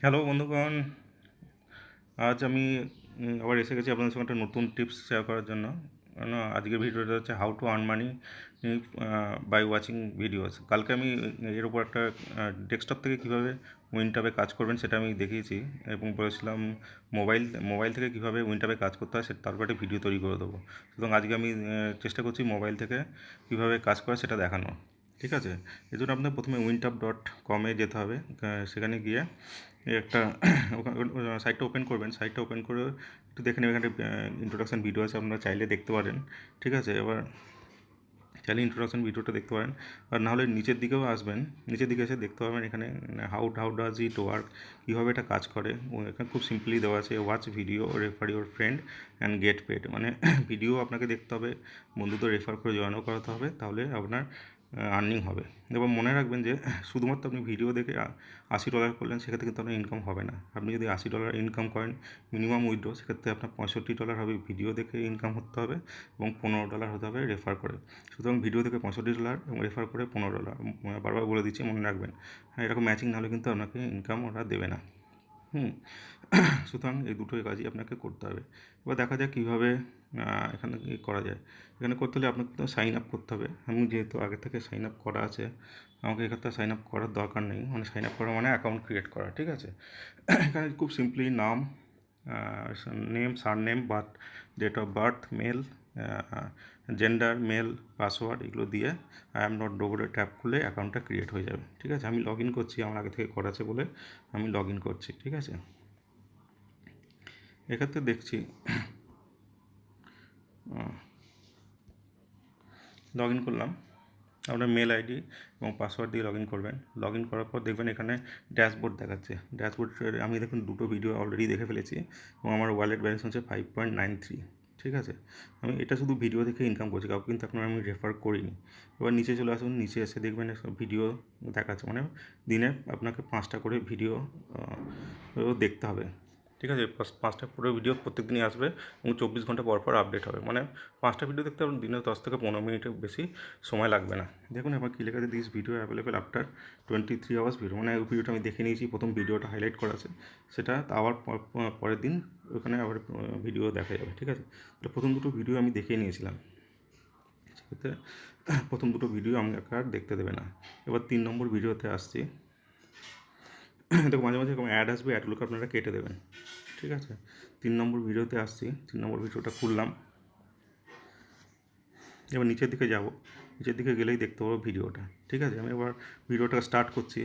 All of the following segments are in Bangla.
হ্যালো বন্ধুগণ, আজ আমি আবার এসে গেছি আপনাদের সঙ্গে একটা নতুন টিপস শেয়ার করার জন্য। আজকের ভিডিওটা হচ্ছে how to earn money by watching videos. কালকে আমি এর উপর একটা ডেস্কটপ থেকে কীভাবে উইনটাবে কাজ করবেন সেটা আমি দেখিয়েছি এবং বলেছিলাম মোবাইল থেকে কীভাবে উইনটাবে কাজ করতে হয় সেটা তারপর একটা ভিডিও তৈরি করে দেবো। সুতরাং আজকে আমি চেষ্টা করছি মোবাইল থেকে কীভাবে কাজ করে সেটা দেখানো। ঠিক আছে, এই জন্য আপনার প্রথমে wintab.com-এ যেতে হবে। সেখানে গিয়ে একটা সাইটটা ওপেন করবেন। সাইটটা ওপেন করে একটু দেখে নেবেন, এখানে ইন্ট্রোডাকশান ভিডিও আছে, আপনারা চাইলে দেখতে পারেন। ঠিক আছে, এবার চাইলে ইন্ট্রোডাকশান ভিডিওটা দেখতে পারেন, আর নাহলে নিচের দিকেও আসবেন। নিচের দিকে এসে দেখতে পাবেন এখানে হাউ ডাজ ইট ওয়ার্ক, কীভাবে এটা কাজ করে। এখানে খুব সিম্পলি দেওয়া আছে, watch video, refer your friend and get paid. মানে ভিডিও আপনাকে দেখতে হবে, বন্ধুদের রেফার করে জয়েনও করাতে হবে, তাহলে আপনার আর্নিং হবে। এবং মনে রাখবেন যে শুধুমাত্র আপনি ভিডিও দেখে $80 করলেন, সেক্ষেত্রে কিন্তু আপনার ইনকাম হবে না। আপনি যদি $80 ইনকাম করেন মিনিমাম উইথড্র, সেক্ষেত্রে আপনার $65 হবে ভিডিও দেখে ইনকাম হতে হবে, এবং $15 হতে হবে রেফার করে। সুতরাং ভিডিও দেখে $65 এবং রেফার করে $15। বারবার বলে দিচ্ছি, মনে রাখবেন। হ্যাঁ, এরকম ম্যাচিং না হলে কিন্তু আপনাকে ইনকাম ওরা দেবে না। সুতরাং এই দুটোই কাজই আপনাকে করতে হবে। এবার দেখা যাক কীভাবে এখানে করা যায়। এখানে করতে হলে আপনাকে তো সাইন আপ করতে হবে। আমি যেহেতু আগে থেকে সাইন আপ করা আছে, আমাকে এখানে সাইন আপ করার দরকার নেই। মানে সাইন আপ করা মানে অ্যাকাউন্ট ক্রিয়েট করা। ঠিক আছে, এখানে খুব সিম্পলি নাম, surname, date of birth, mail, gender male, password, এগুলো দিয়ে আই এম নট ডোবরে ট্যাপ করলে অ্যাকাউন্টটা ক্রিয়েট হয়ে যাবে। ঠিক আছে, আমি লগ ইন করছি, আমার আগে থেকে করা আছে বলে আমি লগ ইন করছি। ঠিক আছে, এক্ষেত্রে দেখছি লগ ইন করলাম। আপনার মেল আইডি এবং পাসওয়ার্ড দিয়ে লগ ইন করবেন। লগ ইন করার পর দেখবেন এখানে ড্যাশবোর্ড দেখাচ্ছে। ড্যাশবোর্ডে আমি দেখুন দুটো ভিডিও অলরেডি দেখে ফেলেছি এবং আমার ওয়ালেট ব্যালেন্স হচ্ছে 5.93। ঠিক আছে, আমি এটা শুধু ভিডিও দেখে ইনকাম করছি, কাউকে কিন্তু এখন আমি রেফার করিনি। এবার নিচে চলে আসুন, নিচে এসে দেখবেন ভিডিও দেখাচ্ছে, মানে দিনে আপনাকে 5টা করে ভিডিও দেখতে হবে। ঠিক আছে, 5টা পুরো ভিডিও প্রত্যেক দিনই আসবে এবং 24 ঘন্টা পর পর আপডেট হবে। মানে 5টা ভিডিও দেখতে আপনার দিনে 10 থেকে 15 মিনিটের বেশি সময় লাগবে না। দেখুন এবার কী লেখা আছে, this video available after 23 hours video. মানে ওই ভিডিওটা আমি দেখে নিয়েছি, প্রথম ভিডিওটা হাইলাইট করা আছে, সেটা আবার পরের দিন ওখানে আবার ভিডিও দেখা যাবে। ঠিক আছে, তো প্রথম দুটো ভিডিও আমি দেখে নিয়েছিলাম, সেক্ষেত্রে প্রথম দুটো ভিডিও আমাকে আর দেখতে দেবে না। এবার 3 নম্বর ভিডিওতে আসছি। দেখো মাঝে মাঝে এরকম অ্যাড আসবে, অ্যাডগুলোকে আপনারা কেটে দেবেন। ঠিক আছে, 3 নম্বর ভিডিওতে আসছি। 3 নম্বর ভিডিওটা খুললাম। এবার নিচের দিকে যাব, নিচের দিকে গেলেই দেখতে পাবো ভিডিওটা। ঠিক আছে, আমি এবার ভিডিওটা স্টার্ট করছি।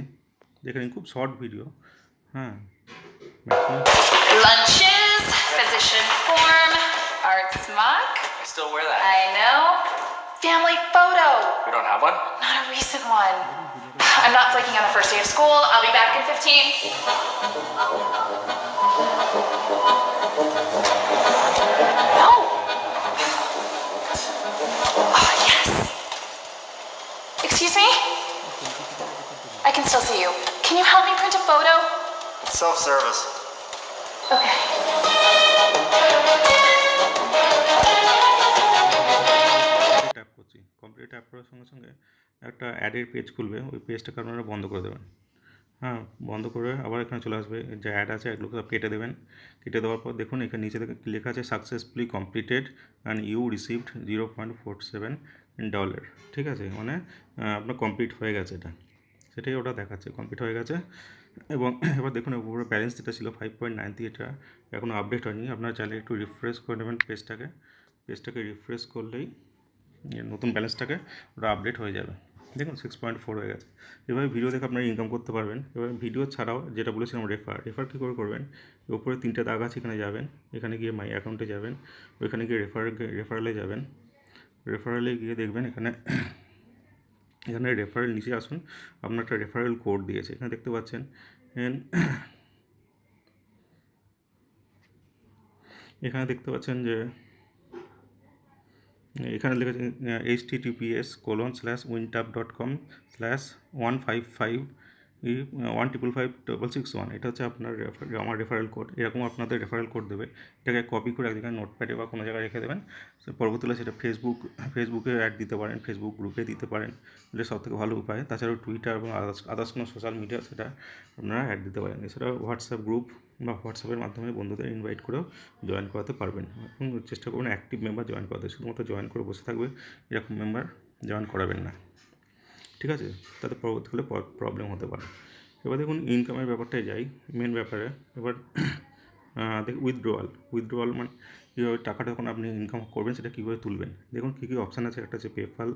দেখে নিন, খুব শর্ট ভিডিও। হ্যাঁ, Lunches, physician form, art smock. I still wear that. I know. Family photo. We don't have one? Not a recent one. I'm not flaking on the first day of school. I'll be back in 15. No. Oh, yes. Excuse me? I can still see you. Can you help me print a photo? It's self-service. Okay. Tap করছি। কমপ্লিট ট্যাপ করার সঙ্গে সঙ্গে একটা অ্যাডের পেজ খুলবে, ওই পেজটাকে আপনারা বন্ধ করে দেবেন। হ্যাঁ, বন্ধ করে আবার এখানে চলে আসবে, যে অ্যাড আছে এগুলোকে সব কেটে দেবেন। কেটে দেওয়ার পর দেখুন এখানে নিচে থেকে লেখা আছে successfully completed and you received $0.47। ঠিক আছে, মানে আপনার কমপ্লিট হয়ে গেছে, এটা সেটাই ওটা দেখাচ্ছে, কমপ্লিট হয়ে গেছে। এবং এবার দেখুন উপরে ব্যালেন্স যেটা ছিল 5.93, এটা এখনও আপডেট হয়নি। আপনারা চাইলে একটু রিফ্রেশ করে নেবেন পেজটাকে রিফ্রেশ করলেই নতুন ব্যালেন্সটাকে ওটা আপডেট হয়ে যাবে। দেখুন 6.4 হয়ে গেছে। এভাবে ভিডিও দেখে আপনারা ইনকাম করতে পারবেন। এবার ভিডিও ছাড়াও যেটা বলেছিলাম রেফার কী করে করবেন, উপরে 3টে দাগ আছে, এখানে যাবেন, এখানে গিয়ে মাই অ্যাকাউন্টে যাবেন, ওইখানে গিয়ে রেফারেলে যাবেন। রেফারেলে গিয়ে দেখবেন এখানে রেফারেল নিচে আসুন, আপনার একটা রেফারেল কোড দিয়েছে, এখানে দেখতে পাচ্ছেন। এখানে দেখতে পাচ্ছেন যে এখানে লেখা আছে https:/wintab.com/155 এই 1555661 এটা হচ্ছে আপনার আমার রেফারেল কোড। এরকম আপনাদের রেফারেল কোড দেবে, এটাকে কপি করে একদিকে নোটপ্যাডে বা কোনো জায়গায় রেখে দেবেন। পরবর্তীকালে সেটা ফেসবুকে অ্যাড দিতে পারেন, ফেসবুক গ্রুপে দিতে পারেন, এটা সবথেকে ভালো উপায়। তাছাড়াও টুইটার এবং আদার্স কোনো সোশ্যাল মিডিয়া সেটা আপনারা অ্যাড দিতে পারেন। এছাড়াও হোয়াটসঅ্যাপ গ্রুপ বা হোয়াটসঅ্যাপের মাধ্যমে বন্ধুদের ইনভাইট করেও জয়েন করাতে পারবেন এবং চেষ্টা করবেন অ্যাক্টিভ মেম্বার জয়েন করাতে। শুধুমাত্র জয়েন করে বসে থাকবে এরকম মেম্বার জয়েন করাবেন না, ঠিক আছে? তাতে পরবর্তীকালে প্রবলেম হতে পারে। এবার দেখুন ইনকামের ব্যাপারটায় যাই, মেন ব্যাপারে। এবার দেখুন উইথড্রোয়াল মানে কীভাবে টাকাটা যখন আপনি ইনকাম করবেন সেটা কীভাবে তুলবেন। দেখুন কী কী অপশান আছে। একটা আছে পেপ্যাল,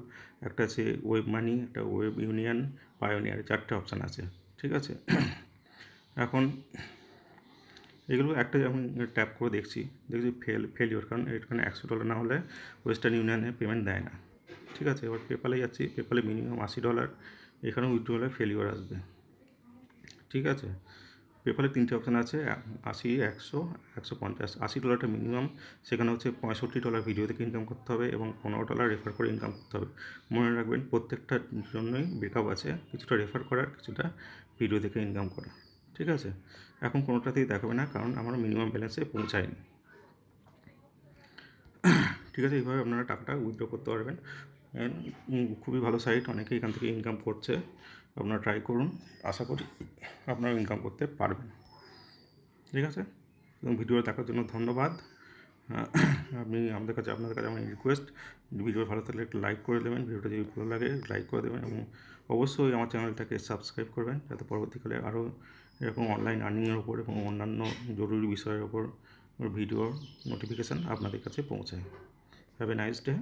একটা আছে ওয়েব মানি, একটা ওয়েব ইউনিয়ন, পায়োনিয়ার, 4টে অপশান আছে, ঠিক আছে? এখন এগুলো একটা আমি ট্যাপ করে দেখছি ফেলিওর, কারণ এখানে $100 না হলে ওয়েস্টার্ন ইউনিয়নে পেমেন্ট দেয় না, ঠিক আছে? এবার পেপ্যালে যাচ্ছি, পেপ্যালে মিনিমাম $80, এখানেও উইথড্রলে ফেলিওর আসবে, ঠিক আছে? পেপ্যালে 3টে অপশান আছে, 80, 100, 150। $80টা মিনিমাম, সেখানে হচ্ছে $65 ভিডিও থেকে ইনকাম করতে হবে এবং $15 রেফার করে ইনকাম করতে হবে। মনে রাখবেন প্রত্যেকটার জন্যই ব্রেকআপ আছে, কিছুটা রেফার করার, কিছুটা ভিডিও দেখে ইনকাম করা, ঠিক আছে? এখন কোনোটাতেই দেখাবে না কারণ আমার মিনিমাম ব্যালেন্সে পৌঁছায়নি, ঠিক আছে? এইভাবে আপনারা টাকাটা উইথড্র করতে পারবেন। খুবই ভালো সাইট, অনেকেই এখান থেকে ইনকাম করছে, আপনারা ট্রাই করুন, আশা করি আপনারা ইনকাম করতে পারবেন, ঠিক আছে? এবং ভিডিও দেখার জন্য ধন্যবাদ। আপনাদের কাছে আমার রিকোয়েস্ট, ভিডিও ভালো থাকলে একটু লাইক করে দেবেন, ভিডিওটা যদি ভালো লাগে লাইক করে দেবেন এবং অবশ্যই আমার চ্যানেলটাকে সাবস্ক্রাইব করবেন, যাতে পরবর্তীকালে আরও এরকম অনলাইন আর্নিংয়ের ওপর এবং অন্যান্য জরুরি বিষয়ের ওপর ভিডিওর নোটিফিকেশান আপনাদের কাছে পৌঁছায়। Have a nice day.